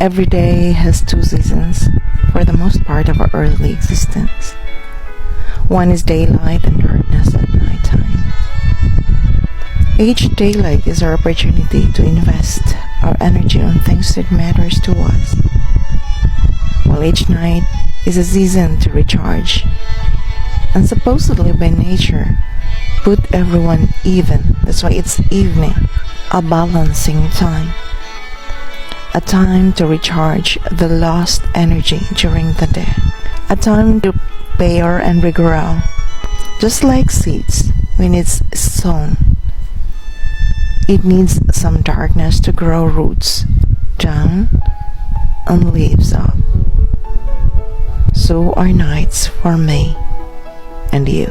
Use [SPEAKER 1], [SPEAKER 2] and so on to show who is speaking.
[SPEAKER 1] Every day has two seasons for the most part of our earthly existence. One is daylight and darkness at nighttime. Each daylight is our opportunity to invest our energy on things that matters to us, while each night is a season to recharge, and supposedly by nature put everyone even. That's why it's evening, a balancing time, a time to recharge the lost energy during the day, a time to bear and regrow, just like seeds when it's sown. It needs some darkness to grow roots down and leaves up. So are nights for me and you.